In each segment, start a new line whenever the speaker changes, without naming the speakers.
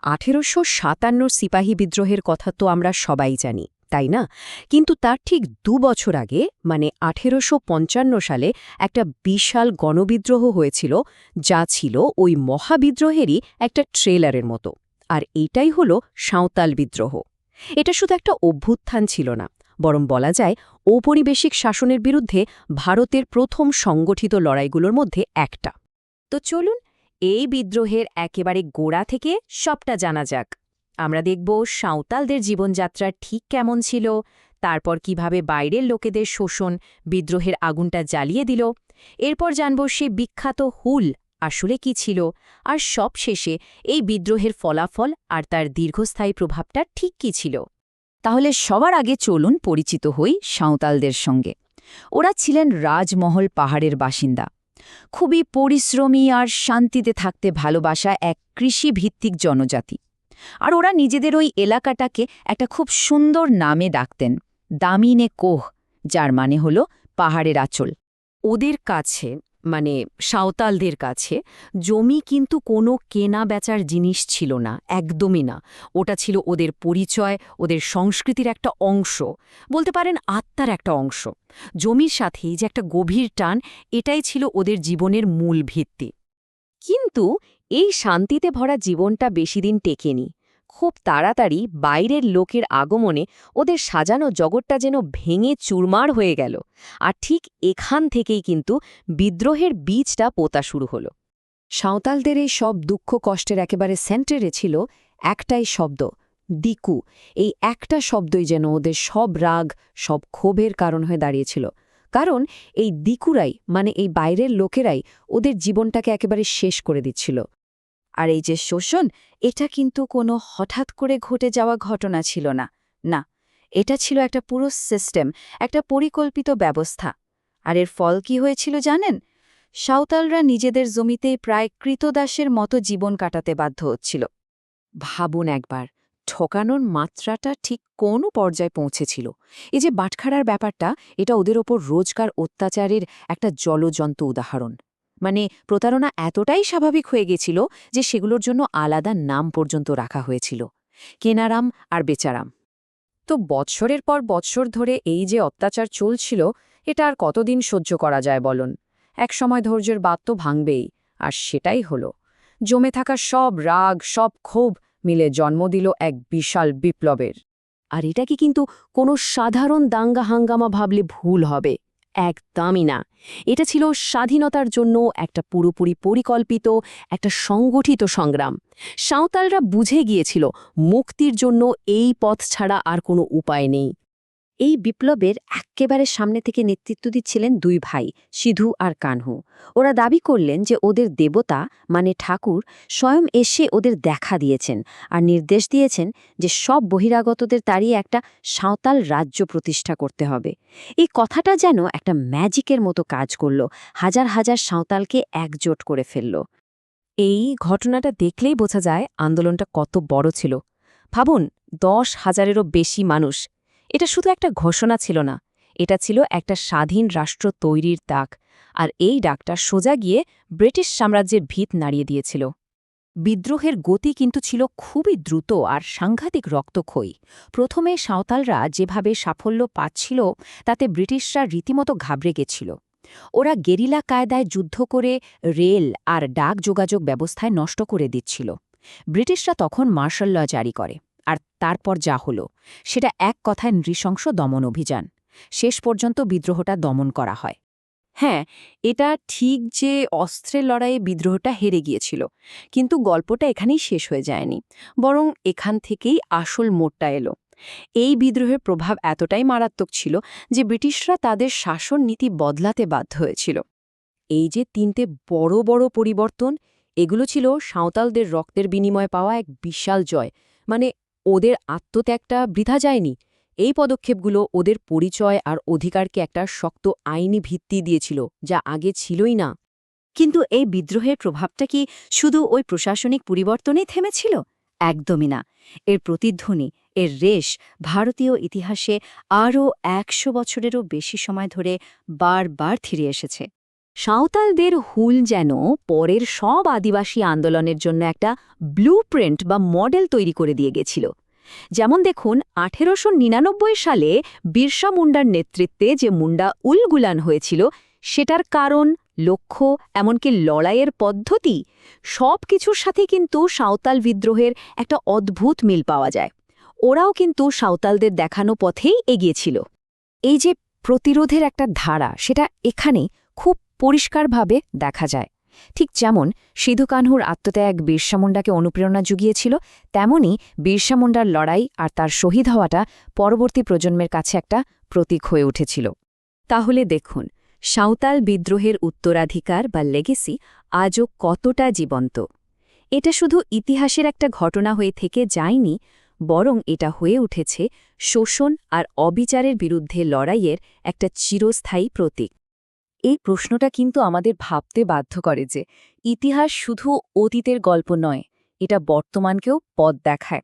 1857 সিপাহী বিদ্রোহের কথা তো আমরা সবাই জানি, তাই না? কিন্তু তার ঠিক ২ বছর আগে মানে 1855 সালে একটা বিশাল গণবিদ্রোহ হয়েছিল, যা ছিল ওই মহাবিদ্রোহেরই একটা ট্রেলারের মতো। আর এটাই হলো সাঁওতাল বিদ্রোহ। এটা শুধু একটা অভ্যুত্থান ছিল না, বরং বলা যায় ঔপনিবেশিক শাসনের বিরুদ্ধে ভারতের প্রথম সংগঠিত লড়াইগুলোর মধ্যে একটা। তো চলুন এই বিদ্রোহের একেবারে গোড়া থেকে সবটা জানা যাক। আমরা দেখব সাঁওতালদের জীবনযাত্রা ঠিক কেমন ছিল, তারপর কিভাবে বাইরের লোকেদের শোষণ বিদ্রোহের আগুনটা জ্বালিয়ে দিল, এরপর জানব সে বিখ্যাত হুল আসলে কি ছিল, আর সবশেষে এই বিদ্রোহের ফলাফল আর তার দীর্ঘস্থায়ী প্রভাবটা ঠিক কি ছিল।
তাহলে সবার আগে চলুন পরিচিত হই সাঁওতালদের সঙ্গে। ওরা ছিলেন রাজমহল পাহাড়ের বাসিন্দা, খুবই পরিশ্রমী আর শান্তিতে থাকতে ভালোবাসা এক কৃষিভিত্তিক জনজাতি। আর ওরা নিজেদের ওই এলাকাটাকে একটা খুব সুন্দর নামে ডাকতেন, দামিনে কোহ, যার মানে হল পাহাড়ের আঁচল।
ওদের কাছে মানে সাঁওতালদের কাছে জমি কিন্তু কোনো কেনা বেচার জিনিস ছিল না, একদমই না। ওটা ছিল ওদের পরিচয়, ওদের সংস্কৃতির একটা অংশ, বলতে পারেন আত্মার একটা অংশ। জমির সাথেই যে একটা গভীর টান, এটাই ছিল ওদের জীবনের মূল ভিত্তি। কিন্তু এই শান্তিতে ভরা জীবনটা বেশিদিন টেকেনি। খুব তাড়াতাড়ি বাইরের লোকের আগমনে ওদের সাজানো জগৎটা যেন ভেঙে চুরমার হয়ে গেল। আর ঠিক এখান থেকেই কিন্তু বিদ্রোহের বীজটা পোতা শুরু হলো। সাঁওতালদের এই সব দুঃখ কষ্টের একেবারে সেন্টারে ছিল একটাই শব্দ, দিকু। এই একটা শব্দই যেন ওদের সব রাগ, সব ক্ষোভের কারণ হয়ে দাঁড়িয়েছিল। কারণ এই দিকুরাই মানে এই বাইরের লোকেরাই ওদের জীবনটাকে একেবারে শেষ করে দিচ্ছিল।
আর এই যে শোষণ, এটা কিন্তু কোনো হঠাৎ করে ঘটে যাওয়া ঘটনা ছিল না। না, এটা ছিল একটা পুরো সিস্টেম, একটা পরিকল্পিত ব্যবস্থা। আর এর ফল কি হয়েছিল জানেন? সাঁওতালরা নিজেদের জমিতেই প্রায় কৃতদাসের মতো জীবন কাটাতে বাধ্য হচ্ছিল।
ভাবুন একবার, ঠকানোর মাত্রাটা ঠিক কোন পর্যায়ে পৌঁছেছিল। এই যে বাটখারার ব্যাপারটা, এটা ওদের ওপর রোজকার অত্যাচারের একটা জ্বলজ্বন্ত উদাহরণ। মানে প্রতারণা এতটাই স্বাভাবিক হয়ে গেছিল যে সেগুলোর জন্য আলাদা নাম পর্যন্ত রাখা হয়েছিল, কেনারাম আর বেচারাম। তো বৎসরের পর বৎসর ধরে এই যে অত্যাচার চলছিল, এটা আর কতদিন সহ্য করা যায় বলুন। একসময় ধৈর্যের বাত তো ভাঙবেই, আর সেটাই হলো। জমে থাকা সব রাগ, সব ক্ষোভ মিলে জন্ম দিল এক বিশাল বিপ্লবের। আর এটা কি কিন্তু কোনো সাধারণ দাঙ্গা হাঙ্গামা ভাবলে ভুল হবে, একদমই না। এটা ছিল স্বাধীনতার জন্য একটা পুরোপুরি পরিকল্পিত, একটা সংগঠিত সংগ্রাম। সাঁওতালরা বুঝে গিয়েছিল মুক্তির জন্য এই পথ ছাড়া আর কোনো উপায় নেই। এই বিপ্লবের এক্কেবারে সামনে থেকে নেতৃত্ব দিচ্ছিলেন দুই ভাই, সিধু আর কানহু। ওরা দাবি করলেন যে ওদের দেবতা মানে ঠাকুর স্বয়ং এসে ওদের দেখা দিয়েছেন আর নির্দেশ দিয়েছেন যে সব বহিরাগতদের তাড়িয়ে একটা সাঁওতাল রাজ্য প্রতিষ্ঠা করতে হবে। এই কথাটা যেন একটা ম্যাজিকের মতো কাজ করল, হাজার হাজার সাঁওতালকে একজোট করে ফেলল। এই ঘটনাটা দেখলেই বোঝা যায় আন্দোলনটা কত বড় ছিল। ভাবুন, 10,000-এরও বেশি মানুষ। এটা শুধু একটা ঘোষণা ছিল না, এটা ছিল একটা স্বাধীন রাষ্ট্র তৈরির ডাক। আর এই ডাকটা সোজা গিয়ে ব্রিটিশ সাম্রাজ্যের ভিত নাড়িয়ে দিয়েছিল। বিদ্রোহের গতি কিন্তু ছিল খুবই দ্রুত আর সাংঘাতিক রক্তক্ষয়ী। প্রথমে সাঁওতালরা যেভাবে সাফল্য পাচ্ছিল, তাতে ব্রিটিশরা রীতিমতো ঘাবড়ে গেছিল। ওরা গেরিলা কায়দায় যুদ্ধ করে রেল আর ডাক যোগাযোগ ব্যবস্থায় নষ্ট করে দিচ্ছিল। ব্রিটিশরা তখন মার্শাল ল জারি করে, আর তারপর যা হলো সেটা এক কথায় নৃশংস দমন অভিযান। শেষ পর্যন্ত বিদ্রোহটা দমন করা হয়। হ্যাঁ, এটা ঠিক যে অস্ত্রের লড়াইয়ে বিদ্রোহটা হেরে গিয়েছিল, কিন্তু গল্পটা এখানেই শেষ হয়ে যায়নি, বরং এখান থেকেই আসল মোড়টা এলো। এই বিদ্রোহের প্রভাব এতটাই মারাত্মক ছিল যে ব্রিটিশরা তাদের শাসন নীতি বদলাতে বাধ্য হয়েছিল। এই যে 3টে বড় বড় পরিবর্তন, এগুলো ছিল সাঁওতালদের রক্তের বিনিময়ে পাওয়া এক বিশাল জয়। মানে ওদের আত্মত্যাগটা বৃথা যায়নি। এই পদক্ষেপগুলো ওদের পরিচয় আর অধিকারকে একটা শক্ত আইনি ভিত্তি দিয়েছিল, যা আগে ছিলই না।
কিন্তু এই বিদ্রোহের প্রভাবটা কি শুধু ওই প্রশাসনিক পরিবর্তনেই থেমেছিল? একদমই না। এর প্রতিধ্বনি, এর রেশ ভারতীয় ইতিহাসে আরও 100 বছরেরও বেশি সময় ধরে বারবার ফিরে এসেছে। সাঁওতালদের হুল যেন পরের সব আদিবাসী আন্দোলনের জন্য একটা ব্লুপ্রিন্ট বা মডেল তৈরি করে দিয়ে গেছিল। যেমন দেখুন ১৮৯৯ সালে বিরসা মুন্ডার নেতৃত্বে যে মুন্ডা উলগুলান হয়েছিল, সেটার কারণ, লক্ষ্য, এমনকি লড়াইয়ের পদ্ধতি সব কিছুর সাথে কিন্তু সাঁওতাল বিদ্রোহের একটা অদ্ভুত মিল পাওয়া যায়। ওরাও কিন্তু সাঁওতালদের দেখানো পথেই এগিয়েছিল।
এই যে প্রতিরোধের একটা ধারা, সেটা এখানে খুব পরিষ্কারভাবে দেখা যায়। ঠিক যেমন সিধু কানহুর আত্মত্যাগ বিরসা মুন্ডাকে অনুপ্রেরণা জুগিয়েছিল, তেমনি বিরসা মুন্ডার লড়াই আর তার শহীদ হওয়াটা পরবর্তী প্রজন্মের কাছে একটা প্রতীক হয়ে উঠেছিল।
তাহলে দেখুন, সাঁওতাল বিদ্রোহের উত্তরাধিকার বা লেগেসি আজও কতটা জীবন্ত। এটা শুধু ইতিহাসের একটা ঘটনা হয়ে থেকে যায়নি, বরং এটা হয়ে উঠেছে শোষণ আর অবিচারের বিরুদ্ধে লড়াইয়ের একটা চিরস্থায়ী প্রতীক।
এই প্রশ্নটা কিন্তু আমাদের ভাবতে বাধ্য করে যে ইতিহাস শুধু অতীতের গল্প নয়, এটা বর্তমানকেও পথ দেখায়।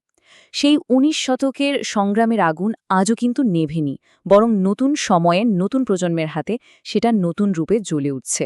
সেই ১৯ শতকের সংগ্রামের আগুন আজও কিন্তু নেভেনি, বরং নতুন সময়ে নতুন প্রজন্মের হাতে সেটা নতুন রূপে জ্বলে উঠছে।